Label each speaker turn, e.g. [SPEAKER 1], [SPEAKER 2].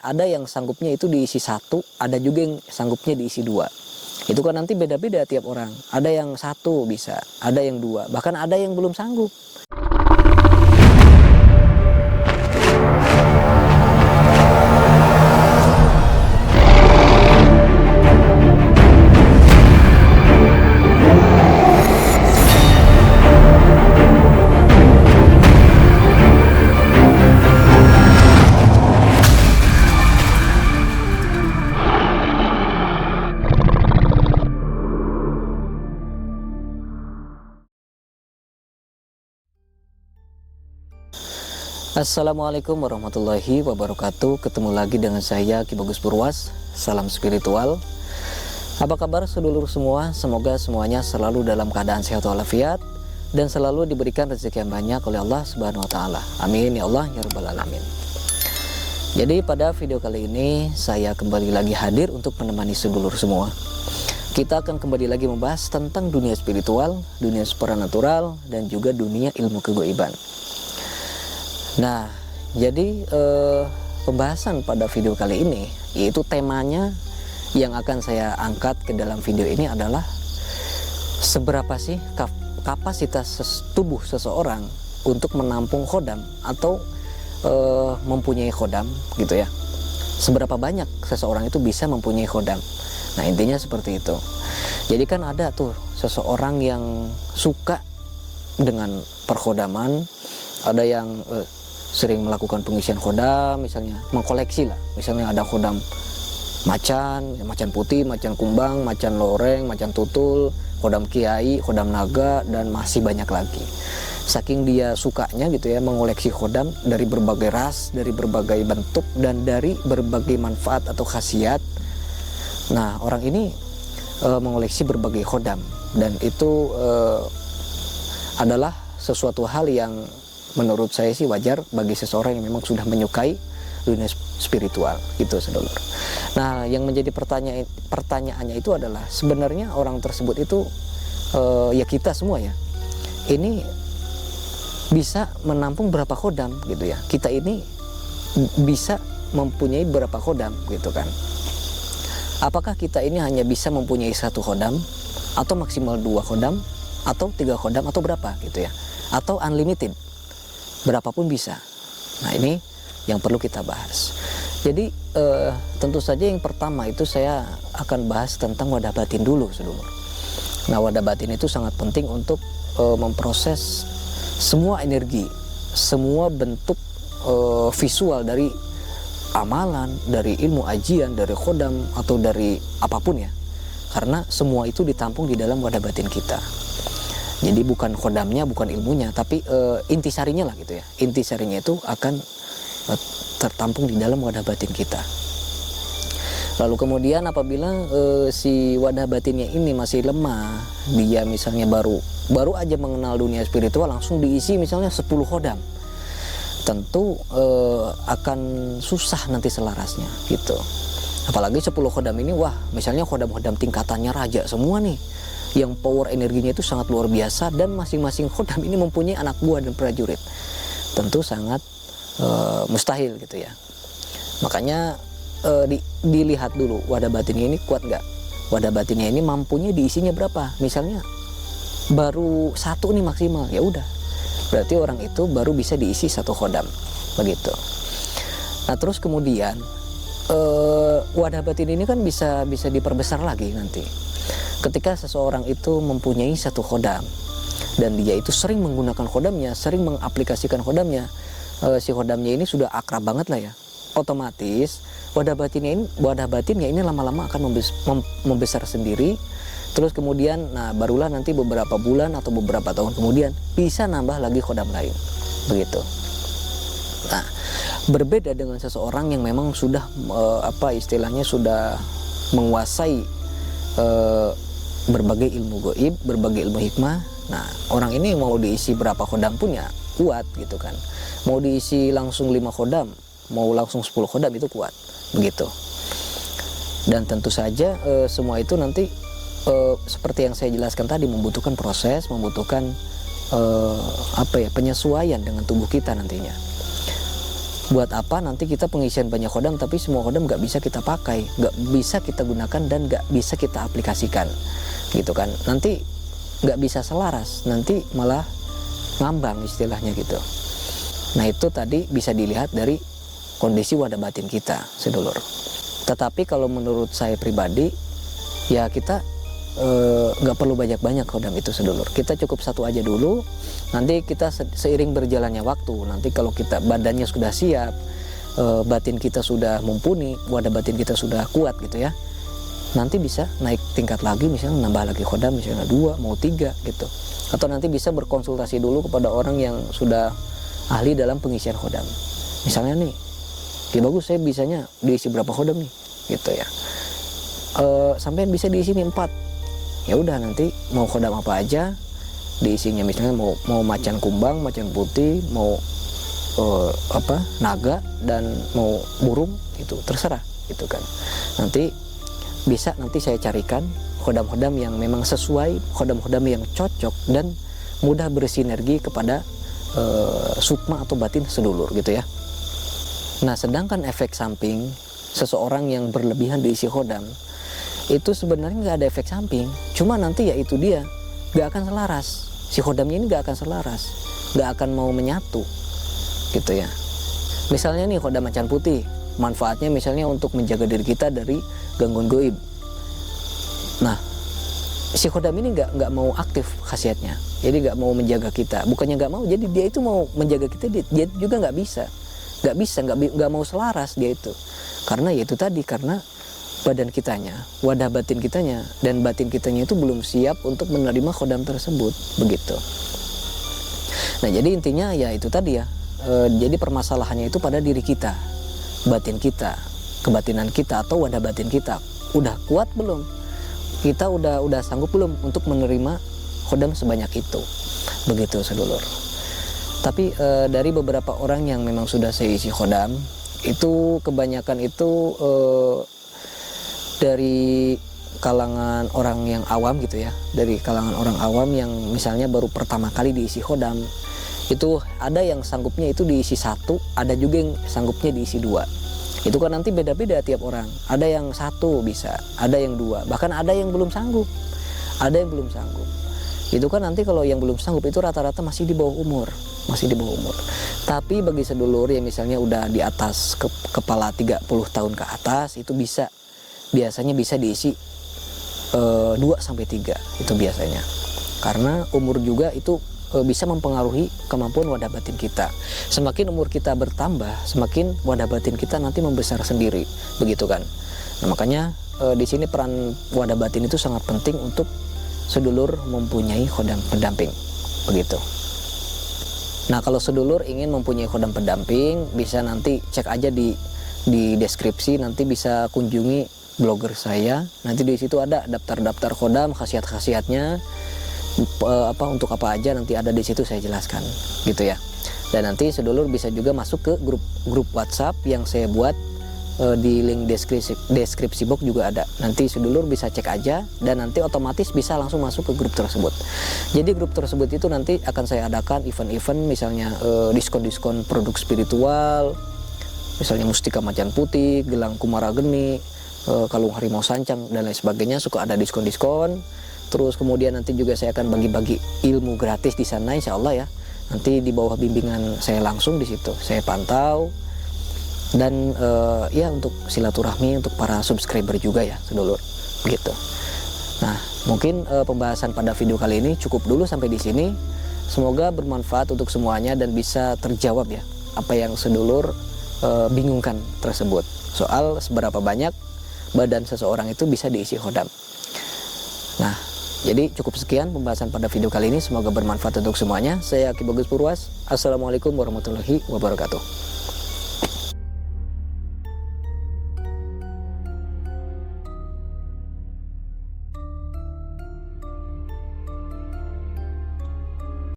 [SPEAKER 1] ada yang sanggupnya itu diisi 1, ada juga yang sanggupnya diisi 2. Itu kan nanti beda-beda tiap orang. Ada yang 1 bisa, ada yang 2, bahkan ada yang belum sanggup. Assalamualaikum warahmatullahi wabarakatuh. Ketemu lagi dengan saya Ki Bagus Purwas. Salam spiritual. Apa kabar sedulur semua? Semoga semuanya selalu dalam keadaan sehat walafiat dan selalu diberikan rezeki yang banyak oleh Allah Subhanahu wa taala. Amin ya Allah ya rabbal alamin. Jadi pada video kali ini saya kembali lagi hadir untuk menemani sedulur semua. Kita akan kembali lagi membahas tentang dunia spiritual, dunia supranatural, dan juga dunia ilmu kegoiban. Nah, jadi pembahasan pada video kali ini, yaitu temanya yang akan saya angkat ke dalam video ini adalah seberapa sih kapasitas tubuh seseorang untuk menampung khodam atau mempunyai khodam gitu ya. Seberapa banyak seseorang itu bisa mempunyai khodam. Nah, intinya seperti itu. Jadi kan ada tuh seseorang yang suka dengan perkhodaman, ada yang sering melakukan pengisian khodam, misalnya mengkoleksi lah, misalnya ada khodam macan putih, macan kumbang, macan loreng, macan tutul, khodam kiai, khodam naga, dan masih banyak lagi. Saking dia sukanya gitu ya mengoleksi khodam dari berbagai ras, dari berbagai bentuk, dan dari berbagai manfaat atau khasiat. Nah, orang ini mengoleksi berbagai khodam, dan itu adalah sesuatu hal yang menurut saya sih wajar bagi seseorang yang memang sudah menyukai dunia spiritual gitu, sedulur. Nah, yang menjadi pertanyaannya itu adalah sebenarnya orang tersebut itu ya kita semua ya, ini bisa menampung berapa khodam gitu ya. Kita ini bisa mempunyai berapa khodam gitu kan. Apakah kita ini hanya bisa mempunyai 1 khodam, atau maksimal 2 khodam, atau 3 khodam, atau berapa gitu ya, atau unlimited, berapapun bisa. Nah, ini yang perlu kita bahas. Jadi tentu saja yang pertama itu saya akan bahas tentang wadah batin dulu, sedulur. Nah, wadah batin itu sangat penting untuk memproses semua energi, semua bentuk visual dari amalan, dari ilmu ajian, dari khodam, atau dari apapun ya. Karena semua itu ditampung di dalam wadah batin kita. Jadi bukan khodamnya, bukan ilmunya, tapi intisarinya lah gitu ya. Intisarinya itu akan tertampung di dalam wadah batin kita. Lalu kemudian apabila si wadah batinnya ini masih lemah, dia misalnya baru aja mengenal dunia spiritual, langsung diisi misalnya 10 khodam, tentu akan susah nanti selarasnya gitu. Apalagi 10 khodam ini, wah misalnya khodam-khodam tingkatannya raja semua nih, yang power energinya itu sangat luar biasa, dan masing-masing khodam ini mempunyai anak buah dan prajurit, tentu sangat mustahil gitu ya. Makanya dilihat dulu wadah batinnya ini kuat nggak, wadah batinnya ini mampunya diisinya berapa. Misalnya baru 1 nih maksimal, ya udah berarti orang itu baru bisa diisi 1 khodam begitu. Nah, terus kemudian wadah batin ini kan bisa diperbesar lagi nanti. Ketika seseorang itu mempunyai 1 khodam dan dia itu sering menggunakan khodamnya, sering mengaplikasikan khodamnya, si khodamnya ini sudah akrab banget lah ya, otomatis wadah batinnya ini lama-lama akan membesar sendiri. Terus kemudian, nah barulah nanti beberapa bulan atau beberapa tahun kemudian bisa nambah lagi khodam lain begitu. Nah, berbeda dengan seseorang yang memang sudah istilahnya sudah menguasai berbagai ilmu goib, berbagai ilmu hikmah. Nah, orang ini mau diisi berapa khodam pun ya kuat gitu kan. Mau diisi langsung 5 khodam, mau langsung 10 khodam itu kuat begitu. Dan tentu saja semua itu nanti seperti yang saya jelaskan tadi membutuhkan proses, membutuhkan penyesuaian dengan tubuh kita nantinya. Buat apa nanti kita pengisian banyak khodam tapi semua khodam nggak bisa kita pakai, nggak bisa kita gunakan, dan nggak bisa kita aplikasikan, gitu kan. Nanti nggak bisa selaras, nanti malah ngambang istilahnya gitu. Nah itu tadi bisa dilihat dari kondisi wadah batin kita, sedulur. Tetapi kalau menurut saya pribadi, ya kita nggak perlu banyak-banyak khodam itu, sedulur. Kita cukup satu aja dulu. Nanti kita seiring berjalannya waktu, nanti kalau kita badannya sudah siap, batin kita sudah mumpuni, wadah batin kita sudah kuat gitu ya, nanti bisa naik tingkat lagi, misalnya nambah lagi khodam, misalnya 2 mau 3 gitu. Atau nanti bisa berkonsultasi dulu kepada orang yang sudah ahli dalam pengisian khodam. Misalnya nih, ya bagus, saya bisanya diisi berapa khodam nih gitu ya, sampai bisa diisi nih 4. Ya udah, nanti mau khodam apa aja diisinya, misalnya mau macan kumbang, macan putih, mau naga, dan mau burung, itu terserah gitu kan. Nanti bisa, nanti saya carikan khodam-khodam yang memang sesuai, khodam-khodam yang cocok dan mudah bersinergi kepada sukma atau batin sedulur gitu ya. Nah sedangkan efek samping seseorang yang berlebihan diisi khodam itu sebenarnya nggak ada efek samping, cuma nanti ya itu dia nggak akan selaras, si khodamnya ini nggak akan selaras, nggak akan mau menyatu gitu ya. Misalnya nih khodam macan putih, manfaatnya misalnya untuk menjaga diri kita dari gangguan goib. Nah si khodam ini nggak mau aktif khasiatnya, jadi nggak mau menjaga kita. Bukannya nggak mau, jadi dia itu mau menjaga kita, dia juga nggak mau selaras dia itu, karena ya itu tadi, karena badan kitanya, wadah batin kitanya, dan batin kitanya itu belum siap untuk menerima khodam tersebut, begitu. Nah jadi intinya ya itu tadi ya, jadi permasalahannya itu pada diri kita, batin kita, kebatinan kita atau wadah batin kita udah kuat belum, kita udah sanggup belum untuk menerima khodam sebanyak itu, begitu sedulur. Tapi dari beberapa orang yang memang sudah saya isi khodam itu kebanyakan itu dari kalangan orang yang awam gitu ya, dari kalangan orang awam yang misalnya baru pertama kali diisi khodam. Itu ada yang sanggupnya itu diisi 1, ada juga yang sanggupnya diisi 2. Itu kan nanti beda-beda tiap orang, ada yang 1 bisa, ada yang 2, bahkan ada yang belum sanggup, itu kan nanti kalau yang belum sanggup itu rata-rata masih di bawah umur. Tapi bagi sedulur yang misalnya udah di atas kepala 30 tahun ke atas, itu biasanya bisa diisi 2-3 itu biasanya, karena umur juga itu bisa mempengaruhi kemampuan wadah batin kita. Semakin umur kita bertambah, semakin wadah batin kita nanti membesar sendiri, begitu kan. Nah makanya di sini peran wadah batin itu sangat penting untuk sedulur mempunyai khodam pendamping, begitu. Nah kalau sedulur ingin mempunyai khodam pendamping, bisa nanti cek aja di deskripsi, nanti bisa kunjungi blogger saya, nanti di situ ada daftar khodam, khasiat-khasiatnya, untuk apa aja, nanti ada di situ saya jelaskan gitu ya. Dan nanti sedulur bisa juga masuk ke grup WhatsApp yang saya buat, di link deskripsi box juga ada. Nanti sedulur bisa cek aja dan nanti otomatis bisa langsung masuk ke grup tersebut. Jadi grup tersebut itu nanti akan saya adakan event-event, misalnya diskon-diskon produk spiritual, misalnya mustika macan putih, gelang kumara geni, kalung harimau sancang dan lain sebagainya, suka ada diskon-diskon. Terus kemudian nanti juga saya akan bagi-bagi ilmu gratis di sana, insya Allah ya. Nanti di bawah bimbingan saya langsung di situ, saya pantau. Dan ya untuk silaturahmi untuk para subscriber juga ya, sedulur, gitu. Nah, mungkin pembahasan pada video kali ini cukup dulu sampai di sini. Semoga bermanfaat untuk semuanya dan bisa terjawab ya apa yang sedulur bingungkan tersebut. Soal seberapa banyak badan seseorang itu bisa diisi khodam. Nah, jadi cukup sekian pembahasan pada video kali ini. Semoga bermanfaat untuk semuanya. Saya Ki Bagus Purwas. Assalamualaikum warahmatullahi wabarakatuh.